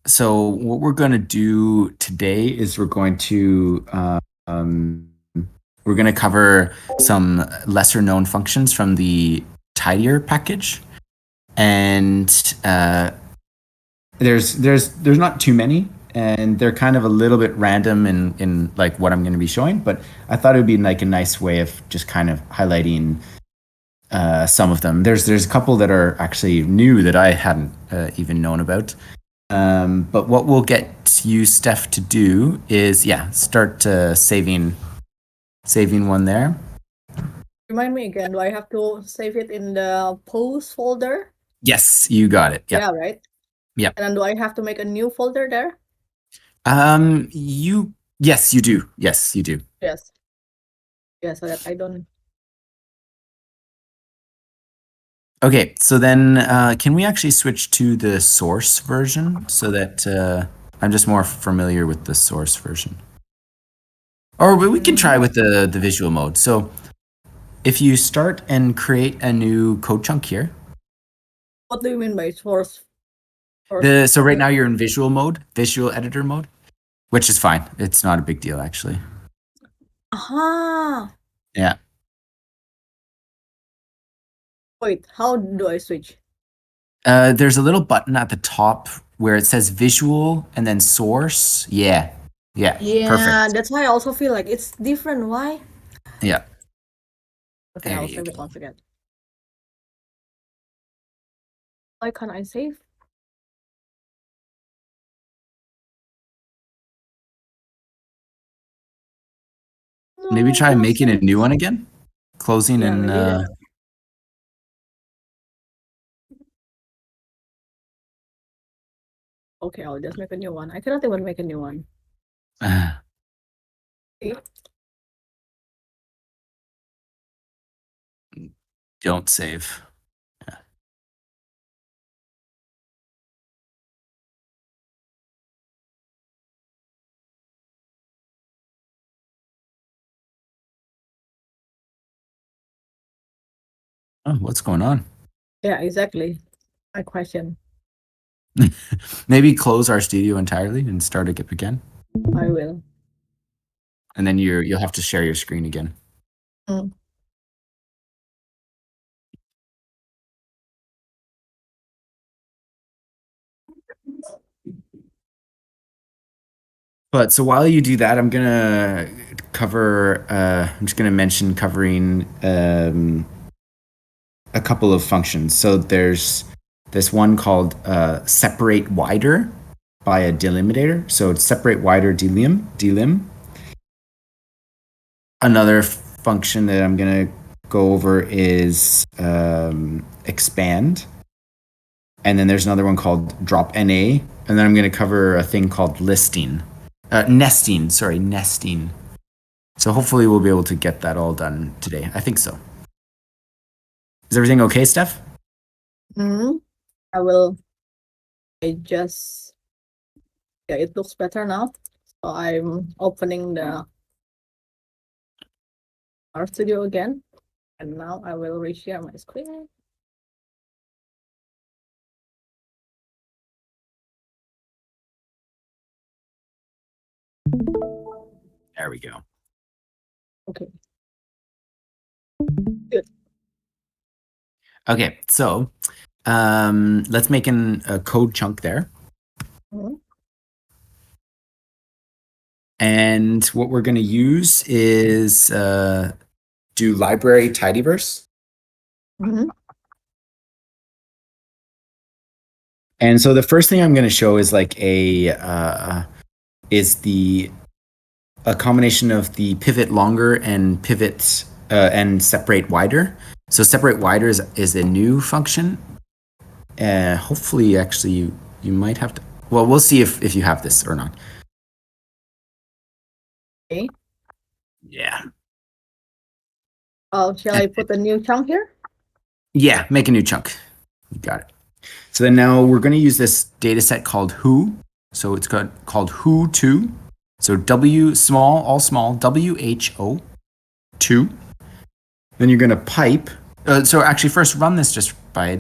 So what we're going to do today is um, we're going to cover some lesser known functions from the tidyr package, and there's not too many, and they're kind of a little bit random in like what I'm going to be showing. But I thought it would be like a nice way of just kind of highlighting some of them. There's a couple that are actually new that I hadn't even known about. But what we'll get you, Steph, to do is, yeah, start saving one there. Remind me again, do I have to save it in the post folder? Yes, you got it. Yep, Yeah, right? yep. And then do I have to make a new folder there? Yes, you do. Yes, you do. Yes. Yeah, so that I don't. Okay, so then can we actually switch to the source version so that I'm just more familiar with the source version? Or we can try with the visual mode. So if you start and create a new code chunk here. What do you mean by source? So right now you're in visual mode, visual editor mode, which is fine. It's not a big deal actually. Aha. Yeah. Wait, how do I switch? There's a little button at the top where it says visual and then source. Yeah. Yeah. Yeah, Perfect. that's why I also feel like it's different. Why? Yeah. Okay, There I'll you save it go. once again. Why can't I save? Maybe No, try cannot making a save. new one again. Closing Yeah, and maybe that. Okay, I'll just make a new one. I cannot even make a new one. See? don't save. Yeah. Oh, what's going on? Yeah, exactly. My question. Maybe close our studio entirely and start it up again. I will. And then you'll have to share your screen again. Mm. But so while you do that, I'm gonna cover. I'm just gonna mention covering a couple of functions. So there's this one called separate wider by a delimitator. So it's separate wider delim. Another function that I'm gonna go over is expand, and then there's another one called drop NA, and then I'm gonna cover a thing called nesting. Sorry, nesting. So hopefully we'll be able to get that all done today. I think so. Is everything okay, Steph? Mm. I will. I just. Yeah, it looks better now. So I'm opening the RStudio again. And now I will reshare my screen. There we go. Okay. Good. Okay, so let's make a code chunk there. Mhm. And what we're going to use is do library tidyverse. Mhm. And so the first thing I'm going to show is like a combination of the pivot longer and pivot and separate wider. So separate wider is a new function. Hopefully, actually, you might have to. Well, we'll see if you have this or not. Okay. Yeah. Oh, shall I put a new chunk here? Yeah, make a new chunk. You got it. So then now we're going to use this data set called who. So it's called who2. So W small, all small, WHO 2. Then you're going to pipe. So actually, first run this just by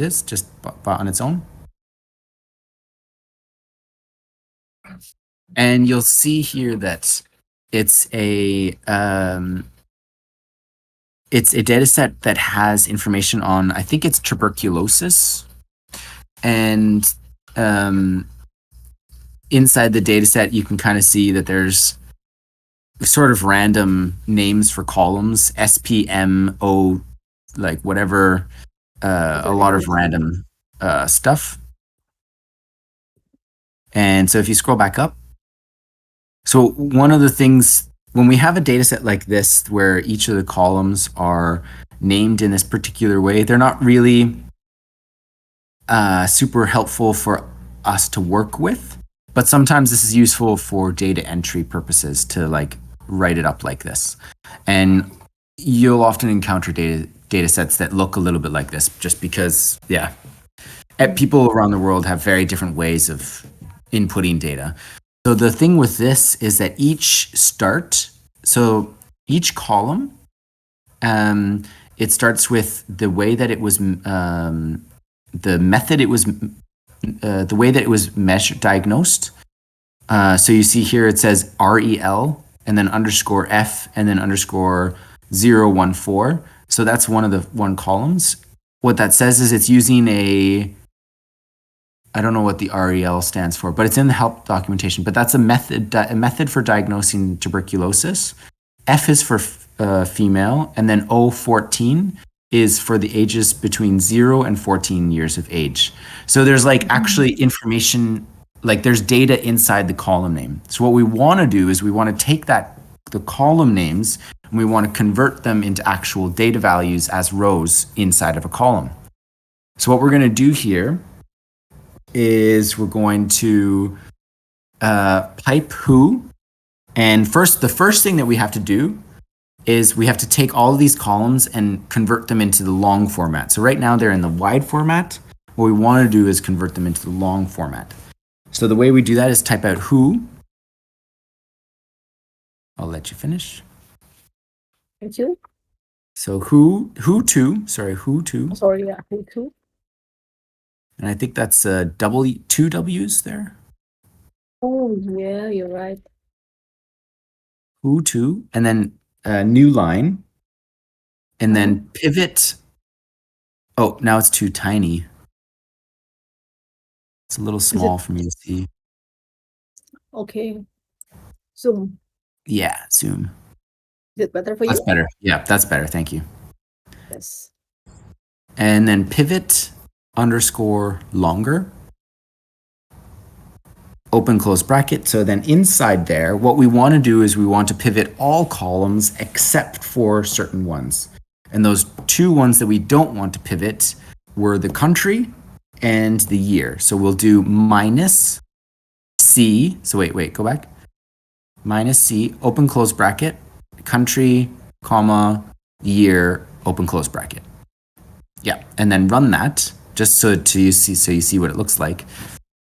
on its own. And you'll see here that it's a data set that has information on, I think it's tuberculosis. And inside the data set, you can kind of see that there's sort of random names for columns, SPMO, like whatever, a lot of random stuff. And so if you scroll back up, so one of the things, when we have a data set like this, where each of the columns are named in this particular way, they're not really super helpful for us to work with. But sometimes this is useful for data entry purposes to like write it up like this. And you'll often encounter data sets that look a little bit like this, just because, people around the world have very different ways of inputting data. So the thing with this is that each column, it starts with the way that it was, the method it was, the way that it was diagnosed. So you see here it says REL and then underscore F and then underscore 014. So that's one of the columns. What that says is it's using I don't know what the REL stands for, but it's in the help documentation. But that's a method for diagnosing tuberculosis. F is for female, and then O14 is for the ages between 0 and 14 years of age. So there's like actually information, like there's data inside the column name. So what we want to do is we want to take the column names and we want to convert them into actual data values as rows inside of a column. So what we're going to do here is we're going to pipe who. And the first thing that we have to do is we have to take all of these columns and convert them into the long format. So right now they're in the wide format. What we want to do is convert them into the long format. So the way we do that is type out who. I'll let you finish. Thank you. So who to. Sorry, yeah, who to. And I think that's two W's there. Oh, yeah, you're right. Who to, and then new line, and then pivot. Oh, now it's too tiny. It's a little small for me to see. Okay. Zoom. Yeah, zoom. Is it better for you? That's better. Yeah, that's better. Thank you. Yes. And then pivot underscore longer. Open close bracket. So then inside there, what we want to do is we want to pivot all columns except for certain ones. And those two ones that we don't want to pivot were the country and the year. So we'll do minus C. So wait, go back. Minus C, open close bracket, country, comma, year, open close bracket. Yeah, and then run that just so you see what it looks like.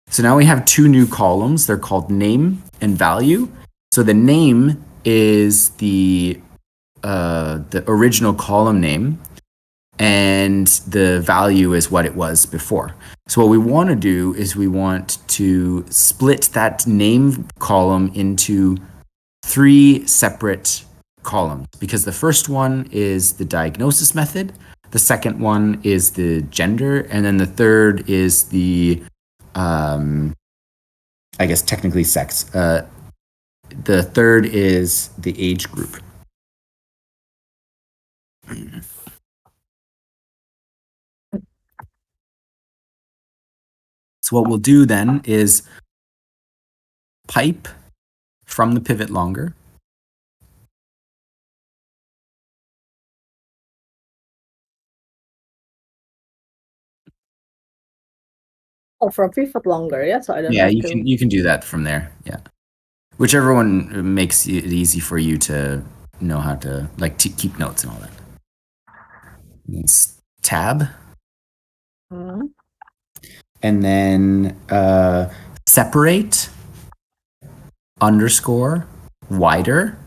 So now we have two new columns. They're called name and value. So the name is the original column name, and the value is what it was before. So what we want to do is we want to split that name column into 3 separate columns, because the first one is the diagnosis method, the second one is the gender, and then the third is the I guess technically sex. The third is the age group. So what we'll do then is pipe from the pivot longer. Oh, from pivot longer, yeah. So I don't. Yeah, you can do that from there. Yeah, whichever one makes it easy for you to know how to keep notes and all that. It's tab, and then separate underscore wider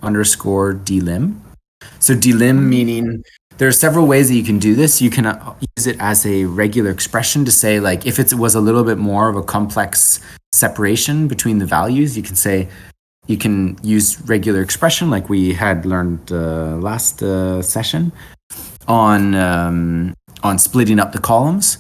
underscore delim. So delim meaning There are several ways that you can do this. You can use it as a regular expression to say, like, if it was a little bit more of a complex separation between the values, you can say, you can use regular expression like we had learned last session on splitting up the columns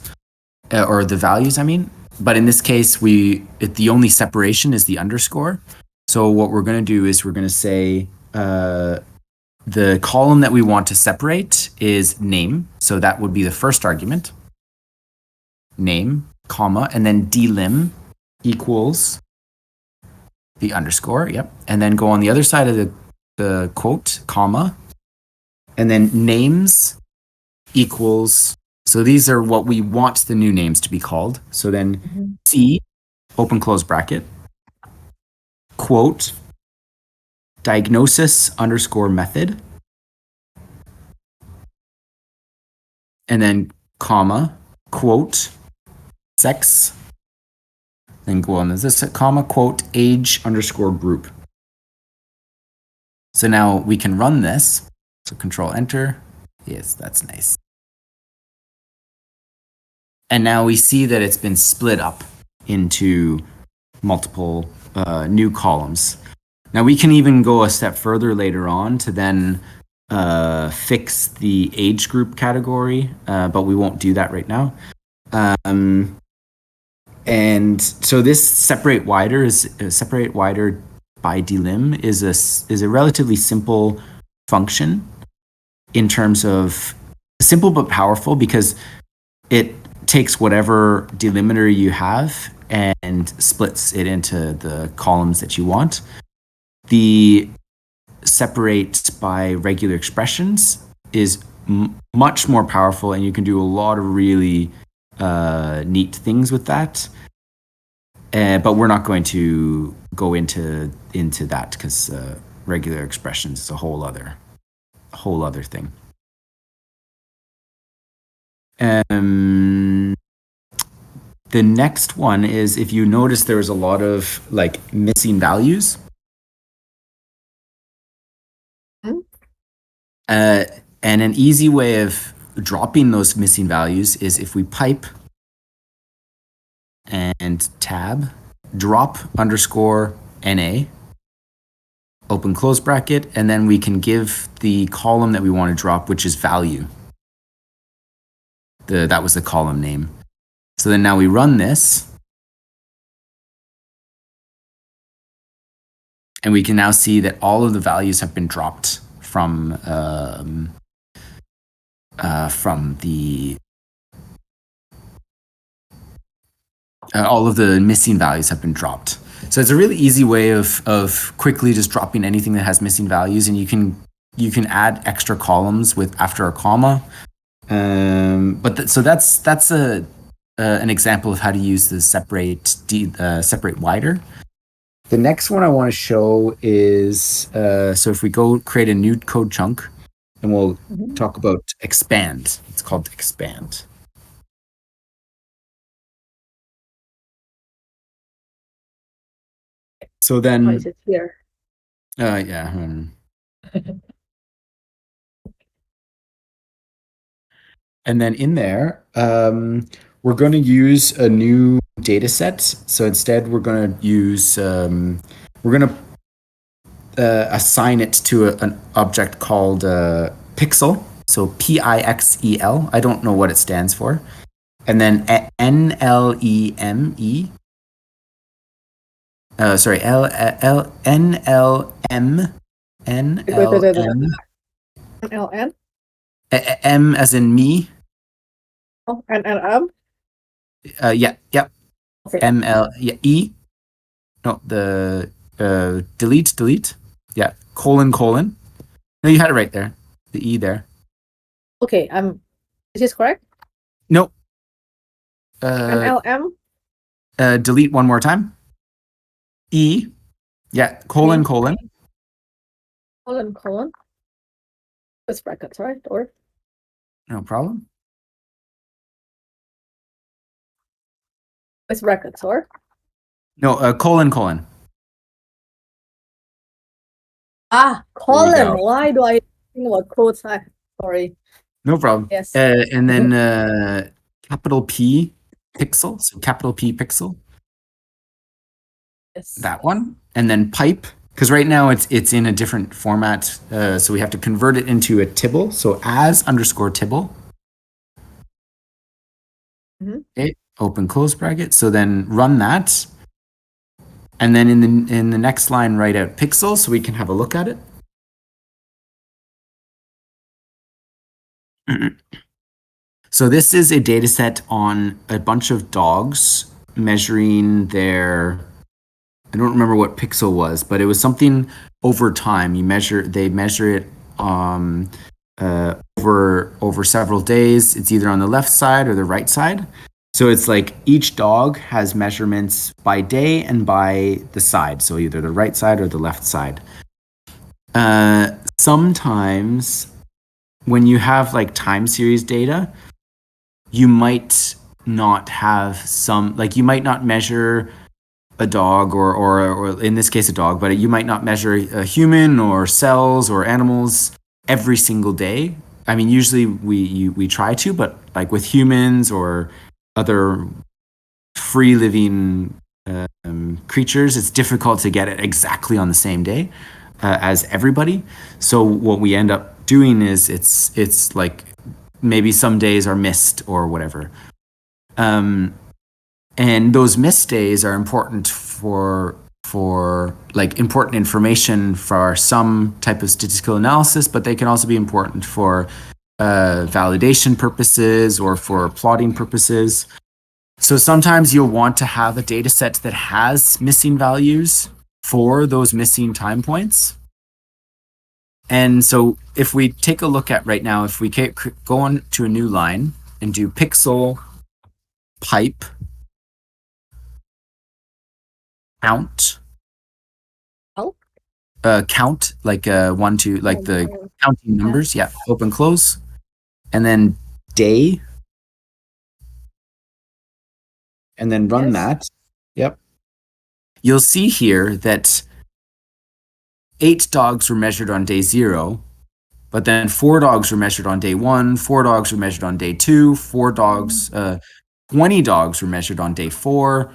or the values, I mean. But in this case, the only separation is the underscore. So what we're going to do is we're going to say the column that we want to separate is name. So that would be the first argument. Name, comma, and then delim equals the underscore. Yep. And then go on the other side of the quote, comma, and then names equals. So these are what we want the new names to be called. So then C, open close bracket, quote, diagnosis underscore method, and then comma, quote, sex, then go on this comma, quote, age underscore group. So now we can run this. So control enter. Yes, that's nice. And now we see that it's been split up into multiple new columns. Now we can even go a step further later on to then fix the age group category, but we won't do that right now. And so this separate wider by delim is a relatively simple function in terms of simple but powerful, because it takes whatever delimiter you have and splits it into the columns that you want. The separate by regular expressions is much more powerful, and you can do a lot of really neat things with that. But we're not going to go into that because regular expressions is a whole other thing. The next one is, if you notice, there's a lot of like missing values. And an easy way of dropping those missing values is if we pipe and tab drop underscore NA, open close bracket, and then we can give the column that we want to drop, which is value. That was the column name. So then now we run this, and we can now see that all of the values have been dropped from the all of the missing values have been dropped. So it's a really easy way of quickly just dropping anything that has missing values, and you can add extra columns with after a comma. So that's an example of how to use the separate wider. The next one I want to show is so if we go create a new code chunk, and we'll talk about expand. It's called expand. So then, is it here? Yeah. And then in there, we're going to use a new data set. So instead, we're going to use we're going to assign it to an object called pixel. So PIXEL. I don't know what it stands for. And then NLEME. Sorry, NLM. LN? M as in me. Oh, and Yeah. okay. ML. Yeah. E. No, the delete. Yeah. Colon. No, you had it right there. The E there. Okay. Is this correct? Nope. NLM? Delete one more time. E. Yeah. Colon. Colon. With brackets, right? Or No problem. with brackets, or No. Colon. colon. There we go. Why do I think about quotes? Sorry. No problem. Yes. And then capital P pixel, so capital P pixel, Yes. that one, and then pipe, because right now it's in a different format, so we have to convert it into a tibble. So as underscore tibble, okay, open close bracket. So then run that, and then in the next line write out pixel so we can have a look at it. So this is a data set on a bunch of dogs measuring their, I don't remember what pixel was, but it was something over time. They measure it over several days. It's either on the left side or the right side. So it's like each dog has measurements by day and by the side. So either the right side or the left side. Sometimes when you have like time series data, you might not have you might not measure a dog or in this case a dog, but you might not measure a human or cells or animals every single day. I mean, usually we try to, but like with humans or other free living creatures, it's difficult to get it exactly on the same day as everybody. So what we end up doing is it's like maybe some days are missed or whatever. And those missed days are important for like important information for some type of statistical analysis, but they can also be important for validation purposes or for plotting purposes. So sometimes you'll want to have a data set that has missing values for those missing time points. And so if we take a look at right now, if we go on to a new line and do pixel pipe count. Count, like 1, 2, like the counting numbers. Yeah. Open, close. And then day. And then run that. Yep. You'll see here that 8 dogs were measured on day 0, but then 4 dogs were measured on day 1, 4 dogs were measured on day 2, 20 dogs were measured on day 4.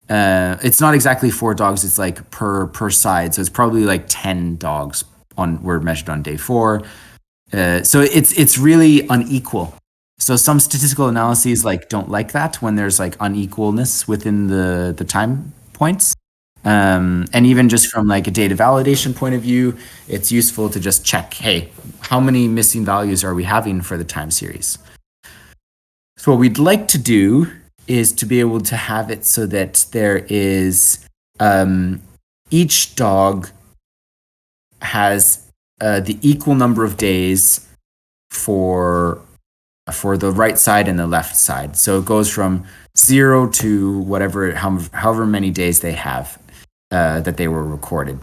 It's not exactly 4 dogs, it's like per side. So it's probably like 10 dogs were measured on day 4. So it's really unequal. So some statistical analyses like don't like that when there's like unequalness within the time points. And even just from like a data validation point of view, it's useful to just check, hey, how many missing values are we having for the time series? So what we'd like to do is to be able to have it so that there is each dog has the equal number of days for the right side and the left side. So it goes from 0 to however many days they have that they were recorded.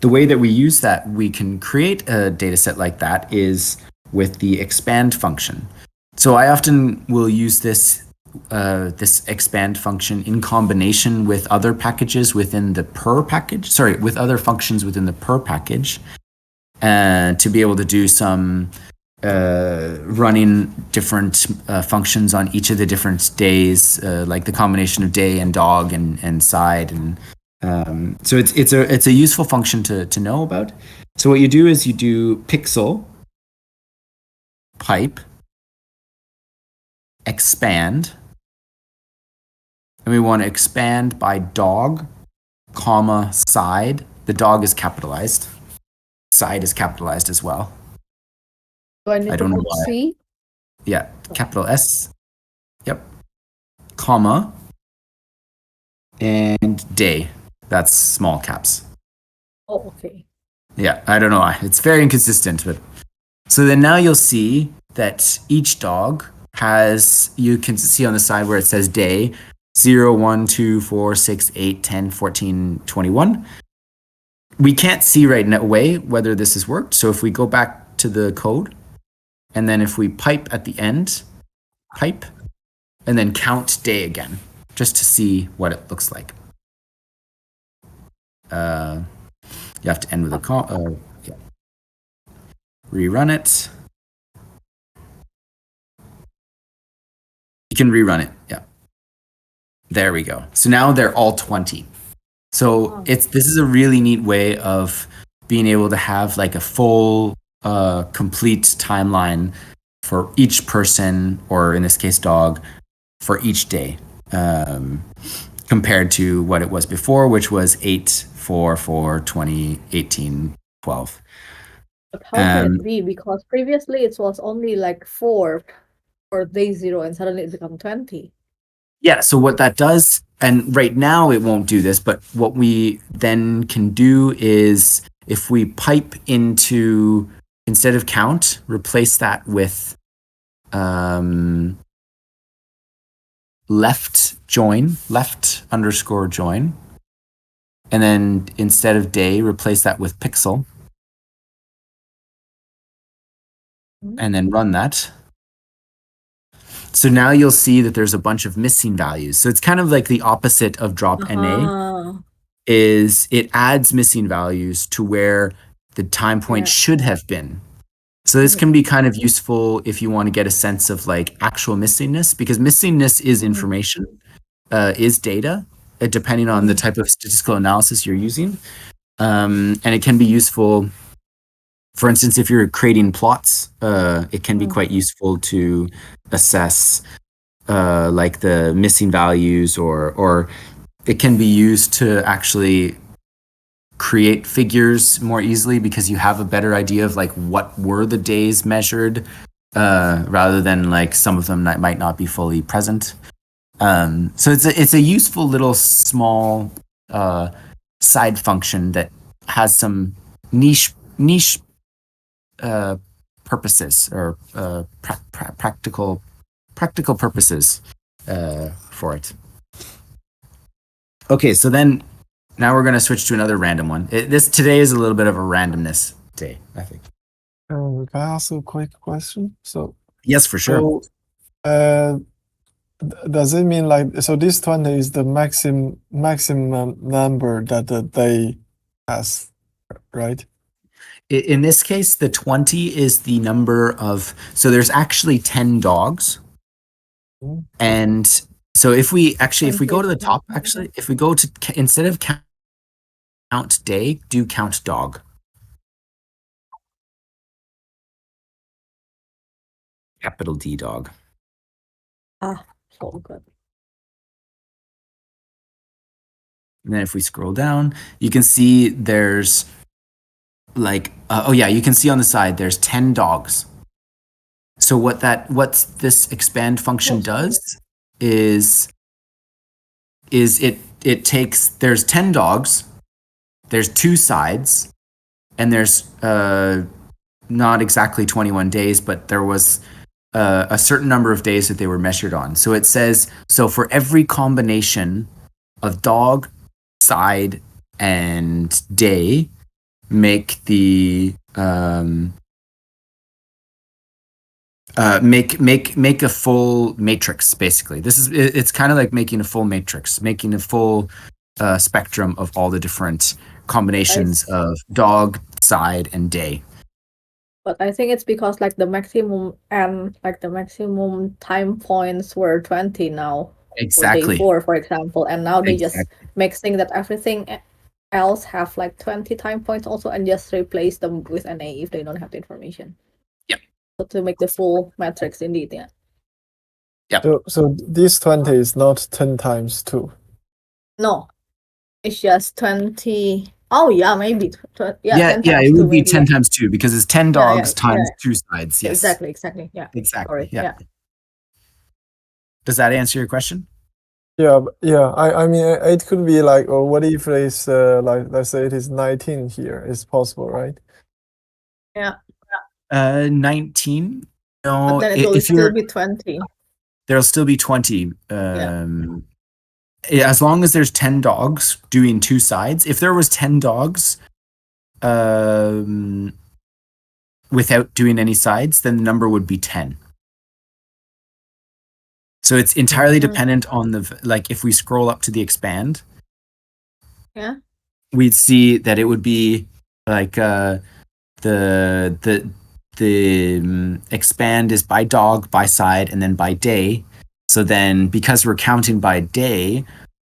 The way that we use that, we can create a data set like that is with the expand function. So I often will use this expand function in combination with other packages within the per package. With other functions within the per package, to be able to do some running different functions on each of the different days, like the combination of day and dog and side, and so it's a useful function to know about. So what you do is you do pixel pipe expand, and we want to expand by dog, comma, side. The dog is capitalized. Side is capitalized as well. Do I need to put C? Yeah, capital S. Yep. Comma. And day. That's small caps. Oh, okay. Yeah, I don't know why. It's very inconsistent, but so then now you'll see that each dog has, you can see on the side where it says day, 0, 1, 2, 4, 6, 8, 10, 14, 21. We can't see right away whether this has worked. So if we go back to the code, and then if we pipe at the end, pipe, and then count day again, just to see what it looks like. You have to end with a call. Yeah. Rerun it. You can rerun it. Yeah. There we go. So now they're all 20. So this is a really neat way of being able to have like a full, complete timeline for each person, or in this case, dog, for each day, compared to what it was before, which was 8, 4, 4, 20, 18, 12. But how can it be? Because previously it was only like 4 for day 0, and suddenly it became 20. Yeah, so what that does, and right now it won't do this, but what we then can do is if we pipe into, instead of count, replace that with left underscore join. And then instead of day, replace that with pixel. And then run that. So now you'll see that there's a bunch of missing values. So it's kind of like the opposite of drop NA, is it adds missing values to where the time point should have been. So this can be kind of useful if you want to get a sense of like actual missingness, because missingness is information, is data, depending on the type of statistical analysis you're using. And it can be useful, for instance, if you're creating plots, it can be quite useful to assess like the missing values, or it can be used to actually create figures more easily, because you have a better idea of like what were the days measured, rather than like some of them that might not be fully present. So it's a useful little small side function that has some niche purposes, or practical purposes for it. Okay, so then now we're going to switch to another random one. Today is a little bit of a randomness day, I think. Can I ask a quick question? So yes, for sure. So, does it mean like, so this 20 is the maximum number that the day has, right? In this case, the 20 is the number of, so there's actually 10 dogs. And so if we go to the top, if we go to, instead of count day, do count dog. Capital D, dog. So good. And then if we scroll down, you can see there's like, you can see on the side, there's 10 dogs. So what this expand function does is it takes, there's 10 dogs, there's 2 sides, and there's not exactly 21 days, but there was a certain number of days that they were measured on. So it says, so for every combination of dog, side, and day, make the make a full matrix. Basically, it's kind of like making a full matrix, making a full spectrum of all the different combinations of dog, side, and day. But I think it's because like the maximum time points were 20 now. Exactly. For day 4, for example, and now they just mixing that everything else have like 20 time points also, and just replace them with an A if they don't have the information. Yeah. So to make the full matrix indeed, yeah. Yeah. So this 20 is not 10 times 2. No, it's just 20. Oh yeah, maybe. 10 it would be 10 times 2, because it's 10 dogs times 2 sides. Yes. Exactly. Yeah. Exactly. Sorry. Yeah. Does that answer your question? Yeah. I mean, it could be like, or what if it's like, let's say it is 19 here? It's possible, right? Yeah. 19. No, but then it will still be 20. There'll still be 20. As long as there's 10 dogs doing 2 sides. If there was 10 dogs without doing any sides, then the number would be 10. So it's entirely dependent on like if we scroll up to the expand, we'd see that it would be like the expand is by dog, by side, and then by day. So then, because we're counting by day,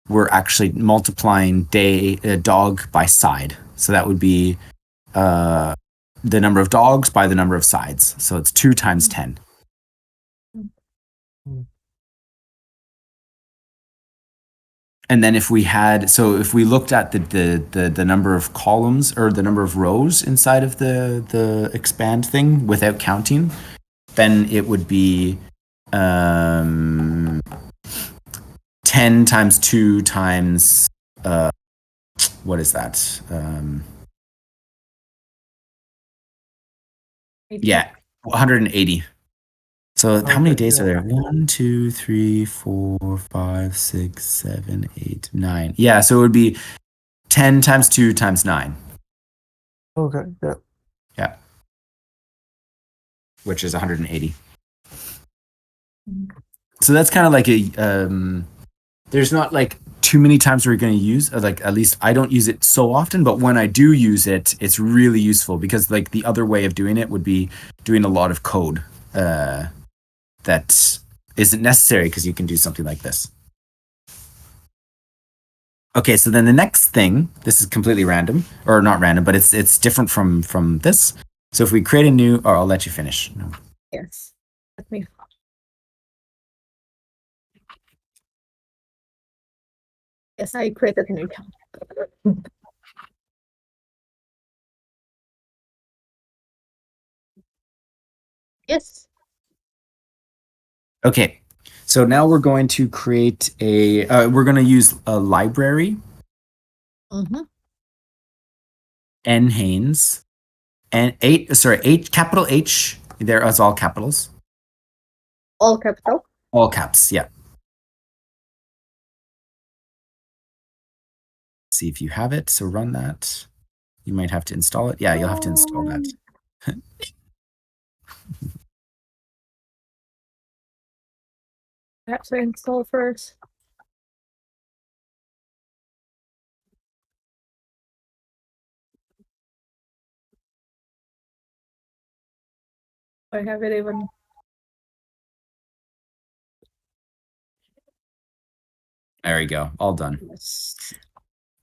we're actually multiplying dog by side. So that would be the number of dogs by the number of sides. So it's 2 times 10. And then if we looked at the number of columns or the number of rows inside of the expand thing without counting, then it would be 10 times 2 times what is that? Yeah, 180. So how many days are there? 1, 2, 3, 4, 5, 6, 7, 8, 9. Yeah, so it would be 10 times 2 times 9. Okay, yeah. Yeah. Which is 180. So that's kind of like there's not like too many times we're going to use, like at least I don't use it so often, but when I do use it, it's really useful because like the other way of doing it would be doing a lot of code that isn't necessary because you can do something like this. Okay, so then the next thing, this is completely random, or not random, but it's different from this. So if we create a new, or I'll let you finish. No. Yes. Let me. Yes, I created a new account. Yes. Okay, so now we're going to create we're going to use a library, N Haynes, and capital H, there is all capitals. All capital? All caps, yeah. See if you have it, so run that. You might have to install it. Yeah, you'll have to install that. Perhaps I install first. I have it even. There we go, all done.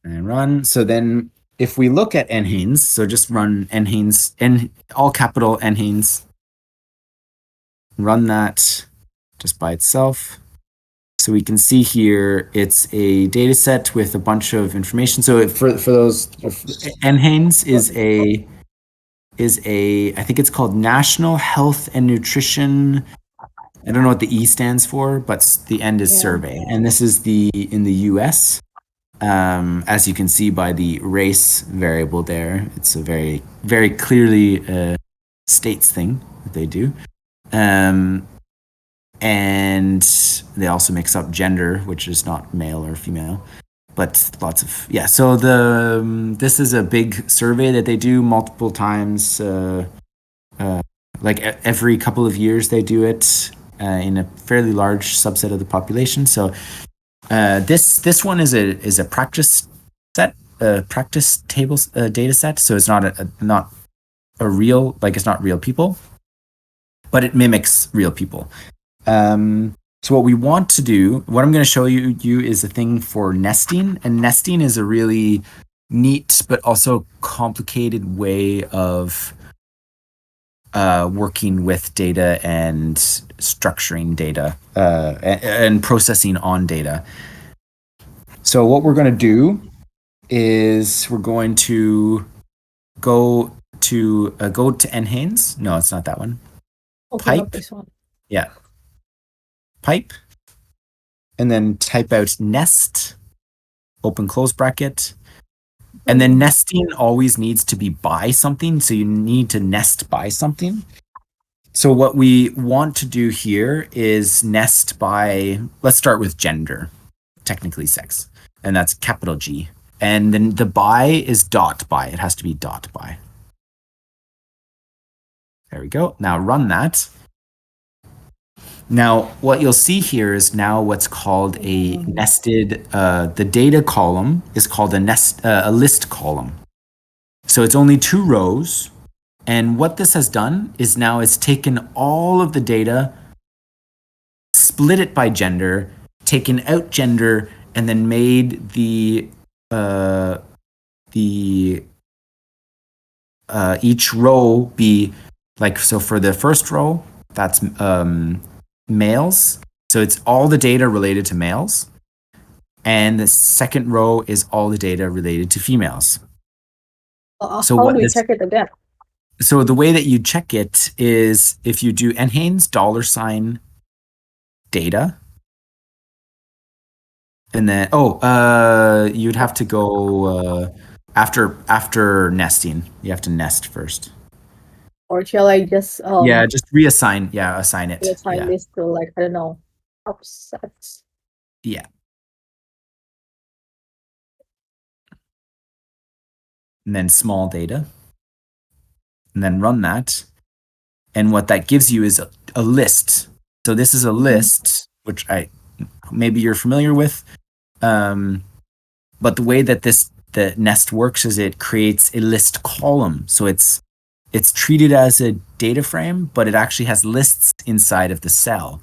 And run. So then if we look at Nhaynes, so just run Nhaynes, all capital Nhaynes, run that just by itself. So we can see here it's a data set with a bunch of information. So for those, Nhaynes is a I think it's called National Health and Nutrition. I don't know what the E stands for, but the end is survey. And this is in the US. As you can see by the race variable there, it's a very, very clearly states thing that they do. And they also mix up gender, which is not male or female, but lots of, yeah. So this is a big survey that they do multiple times, like every couple of years they do it in a fairly large subset of the population. So this one is a practice set, practice tables data set. So it's not a real, like it's not real people, but it mimics real people. So what we want to do, what I'm going to show you is a thing for nesting, and nesting is a really neat but also complicated way of working with data and structuring data and processing on data. So what we're going to do is we're going to go to Nhaynes. No, it's not that one. Open up this one. Yeah. Pipe. And then type out nest, open close bracket. And then nesting always needs to be by something. So you need to nest by something. So what we want to do here is nest by, let's start with gender, technically sex. And that's capital G. And then the by is dot by. It has to be dot by. There we go. Now run that. Now, what you'll see here is now what's called a nested, the data column is called a list column. So it's only 2 rows. And what this has done is now it's taken all of the data, split it by gender, taken out gender, and then made each row be like, so for the first row, that's males. So it's all the data related to males. And the second row is all the data related to females. So how what do we this- check it again? So the way that you check it is if you do NHANES $ data, and then you'd have to go after nesting. You have to nest first. Or shall I just Yeah, just reassign. Yeah, assign it. assign Yeah, this to, like, I don't know, subsets? yeah. And then small data, and then run that. And what that gives you is a list. So this is a list, which maybe you're familiar with. But the way that the nest works is it creates a list column. So it's treated as a data frame, but it actually has lists inside of the cell,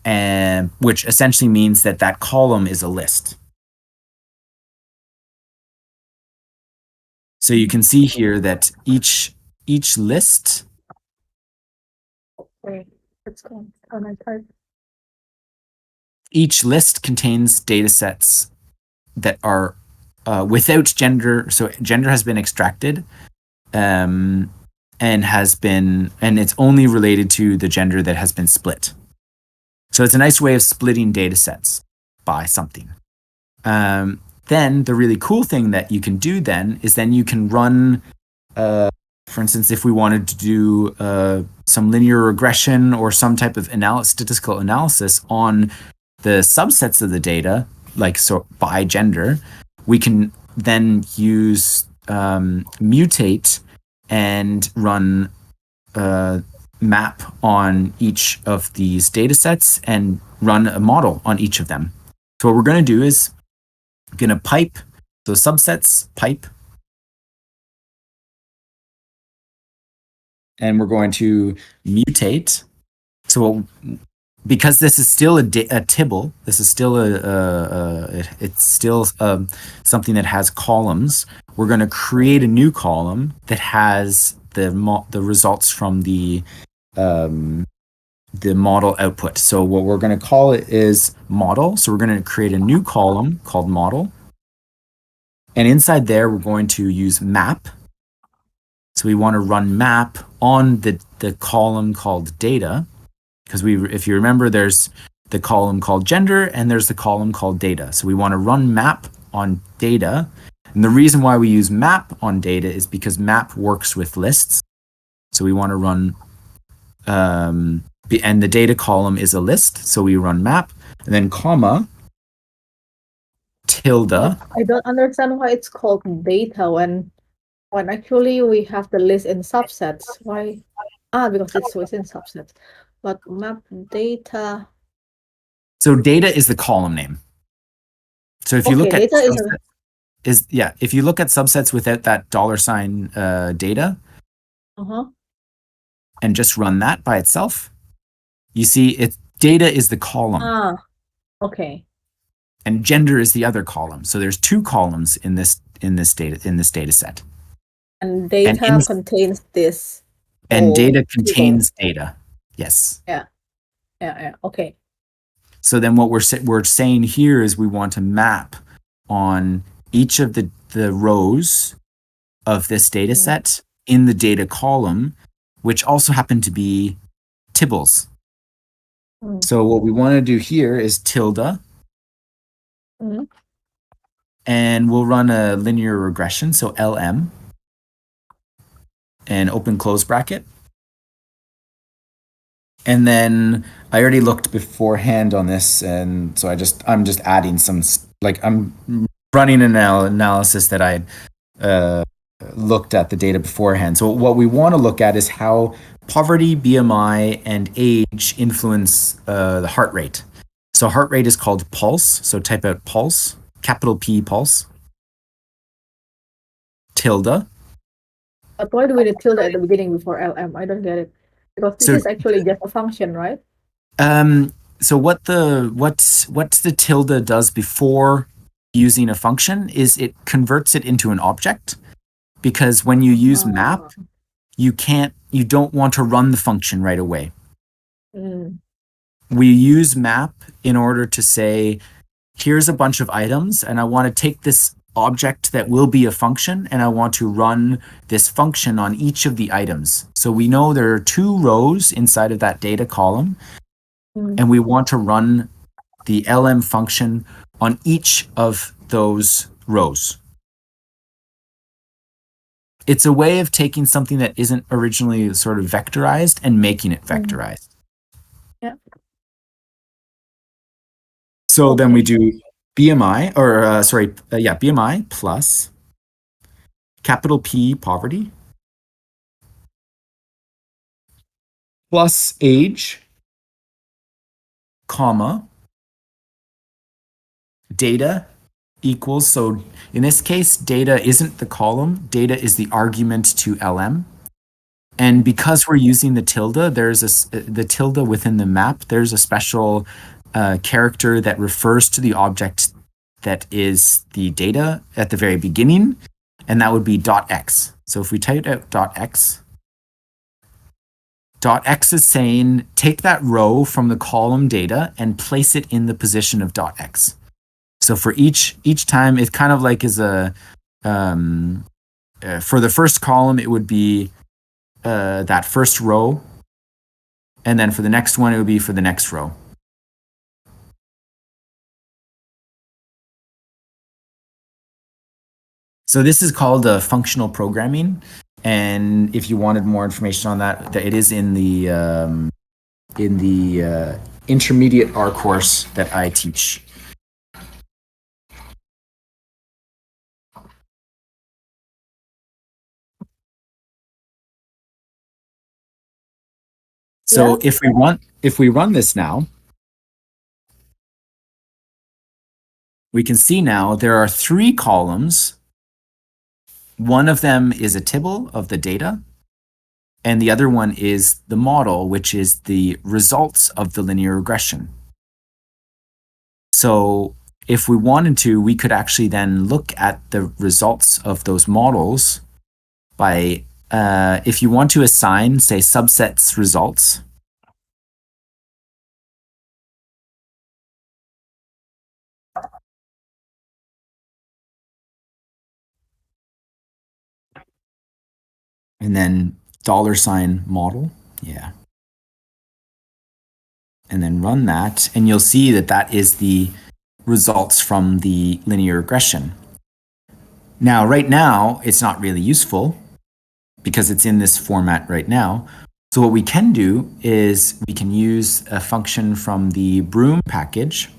and which essentially means that that column is a list. So you can see here that each list. Okay, let's go on my type. Each list contains data sets that are without gender. So gender has been extracted, and it's only related to the gender that has been split. So it's a nice way of splitting data sets by something. Then the really cool thing that you can do then is then you can run, for instance, if we wanted to do some linear regression or some type of statistical analysis on the subsets of the data, like so by gender, we can then use mutate and run map on each of these data sets and run a model on each of them. So what we're going to do is going to pipe, so subsets pipe, and we're going to mutate. So because this is still a tibble, this is still it's still something that has columns. We're going to create a new column that has the results from the model output. So what we're going to call it is model. So we're going to create a new column called model. And inside there, we're going to use map. So we want to run map on the column called data, because if you remember, there's the column called gender and there's the column called data. So we want to run map on data. And the reason why we use map on data is because map works with lists. So we want to run, and the data column is a list. So we run map, and then comma, tilde. But I don't understand why it's called data when actually we have the list in subsets. Why? Because it's within subsets. But map data. So data is the column name. So if you look at data if you look at subsets without that $sign data, and just run that by itself, you see data is the column. Okay. And gender is the other column. So there's two columns in this data set. And data contains this. And data contains data. Yes. Yeah. Okay. So then what we're saying here is we want to map on each of the rows of this data set in the data column, which also happen to be tibbles. So what we want to do here is tilde. And we'll run a linear regression, so LM, and open close bracket. And then I already looked beforehand on this, and so I'm just adding some, like I'm running an analysis that I looked at the data beforehand. So what we want to look at is how poverty, BMI, and age influence the heart rate. So heart rate is called pulse. So type out pulse, capital P pulse, tilde. But why do we need tilde at the beginning before LM? I don't get it. Because this is actually just a function, right? So what the tilde does before using a function is it converts it into an object, because when you use map, you don't want to run the function right away. We use map in order to say, here's a bunch of items, and I want to take this object that will be a function, and I want to run this function on each of the items. So we know there are 2 rows inside of that data column, and we want to run the LM function on each of those rows. It's a way of taking something that isn't originally sort of vectorized and making it vectorized. Yeah. So then we do BMI, BMI plus capital P poverty plus age, comma, data equals, so in this case, data isn't the column, data is the argument to LM. And because we're using the tilde, the tilde within the map, there's a special character that refers to the object that is the data at the very beginning, and that would be .x. So if we type out .x, .x is saying take that row from the column data and place it in the position of .x. So for each time, it kind of like is a for the first column, it would be that first row, and then for the next one, it would be for the next row. So this is called functional programming, and if you wanted more information on that, it is in the intermediate R course that I teach. So if we run this now, we can see now there are 3 columns. One of them is a tibble of the data, and the other one is the model, which is the results of the linear regression. So if we wanted to, we could actually then look at the results of those models by, if you want to assign, say, subsets results. And then $model, yeah. And then run that, and you'll see that that is the results from the linear regression. Now, right now, it's not really useful because it's in this format right now. So what we can do is we can use a function from the Broom package.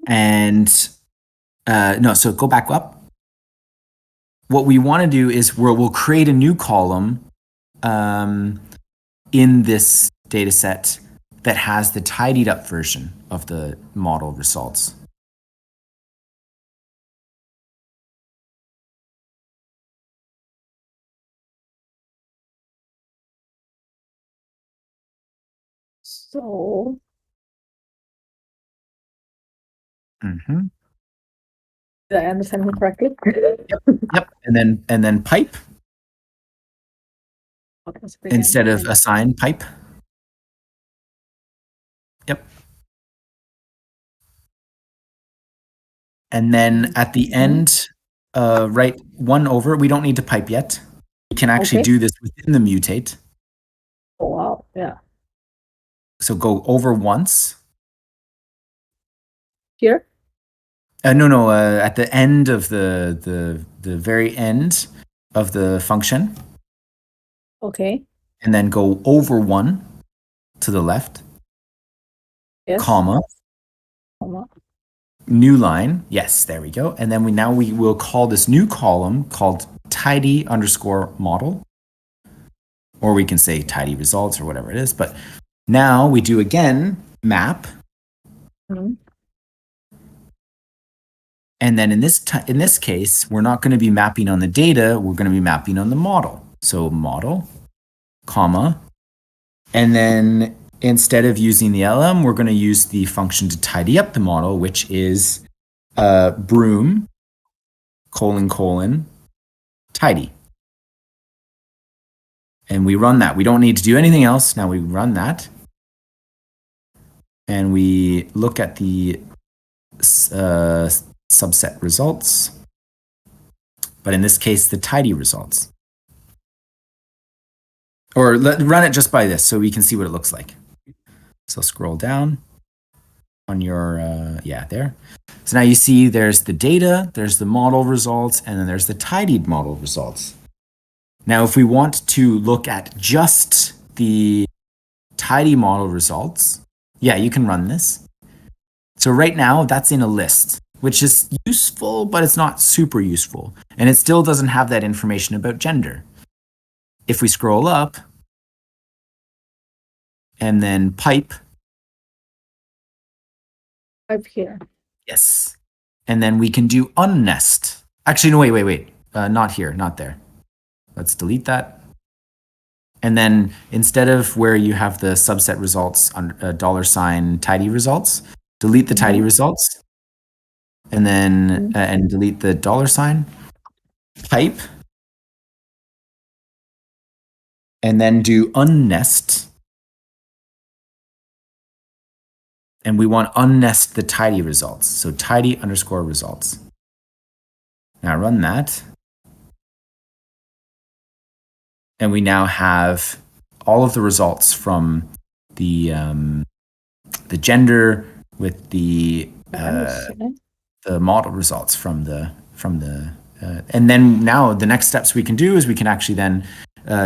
And so go back up. What we want to do is we'll create a new column in this data set that has the tidied up version of the model results. So Mm-hmm. did I understand him correctly? Yep. And then pipe Okay, so instead of assign pipe. Yep. And then at the end, write 1 over. We don't need to pipe yet. We can actually do this within the mutate. Oh, wow. Yeah. So go over once. Here? No. At the end of the very end of the function. Okay. And then go over 1 to the left. Yes. Comma. New line. Yes, there we go. And then we will call this new column called tidy_model. Or we can say tidy results or whatever it is. But now we do again map. Mm-hmm. And then in this case, we're not going to be mapping on the data. We're going to be mapping on the model. So model comma. And then instead of using the LM, we're going to use the function to tidy up the model, which is broom, : tidy. And we run that. We don't need to do anything else. Now we run that. And we look at the subset results. But in this case, the tidy results. Or run it just by this so we can see what it looks like. So scroll down on your, there. So now you see there's the data, there's the model results, and then there's the tidied model results. Now, if we want to look at just the tidy model results, you can run this. So right now that's in a list, which is useful, but it's not super useful. And it still doesn't have that information about gender. If we scroll up and then pipe. Pipe here. Yes. And then we can do unnest. Actually, no, wait. Not here, not there. Let's delete that. And then instead of where you have the subset results on $ tidy results, delete the tidy results. And then and delete the $, pipe. And then do unnest. And we want unnest the tidy results. So tidy _ results. Now run that. And we now have all of the results from the gender with the model results from the and then now the next steps we can do is we can actually then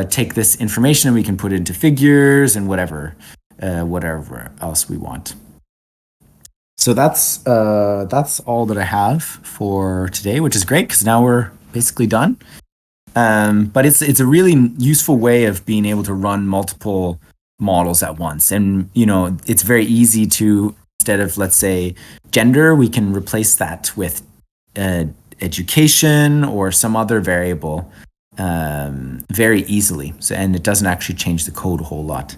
take this information and we can put it into figures and whatever else we want. So that's all that I have for today, which is great because now we're basically done. But it's a really useful way of being able to run multiple models at once. And, it's very easy to, instead of, let's say, gender, we can replace that with education or some other variable very easily. So, and it doesn't actually change the code a whole lot.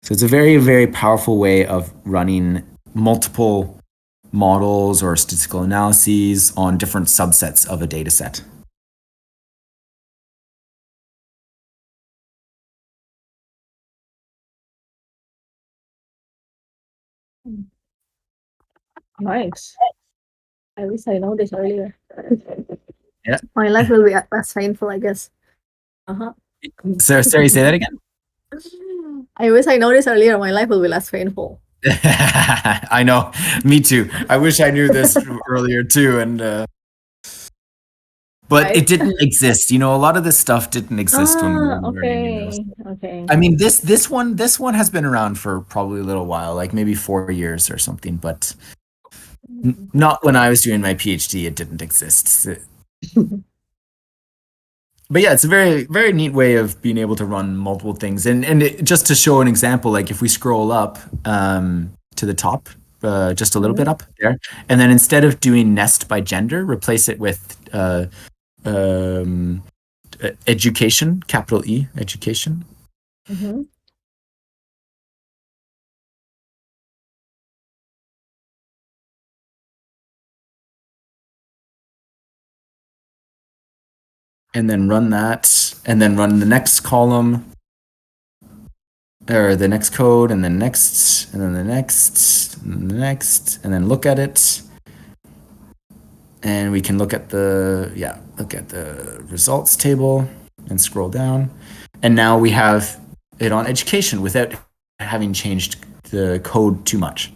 So it's a very, very powerful way of running multiple models or statistical analyses on different subsets of a data set. Nice. I wish I know this earlier. Yeah. My life will be less painful, I guess. So, sorry, say that again? I wish I know this earlier. My life will be less painful. I know. Me too. I wish I knew this earlier too. And but Right. it didn't exist. A lot of this stuff didn't exist when we were learning. Okay. I mean, this one has been around for probably a little while, like maybe 4 years or something, but not when I was doing my PhD. It didn't exist. But yeah, it's a very, very neat way of being able to run multiple things. And just to show an example, like if we scroll up to the top, just a little bit up there, and then instead of doing nest by gender, replace it with education, capital E, education. And then run that, and then run the next column, or the next code, and then next, and then the next, and the next, and then look at it. And we can look at the results table and scroll down. And now we have it on education without having changed the code too much.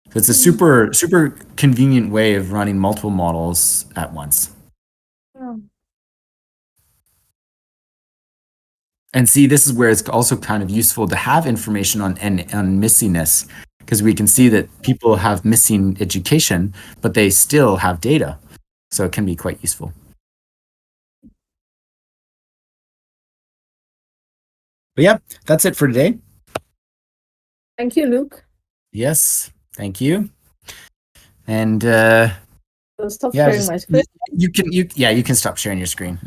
So it's a super, super convenient way of running multiple models at once. And see, this is where it's also kind of useful to have information on missingness, because we can see that people have missing education, but they still have data. So it can be quite useful. But yeah, that's it for today. Thank you, Luke. Yes, thank you. And I'll stop sharing my screen. You can stop sharing your screen.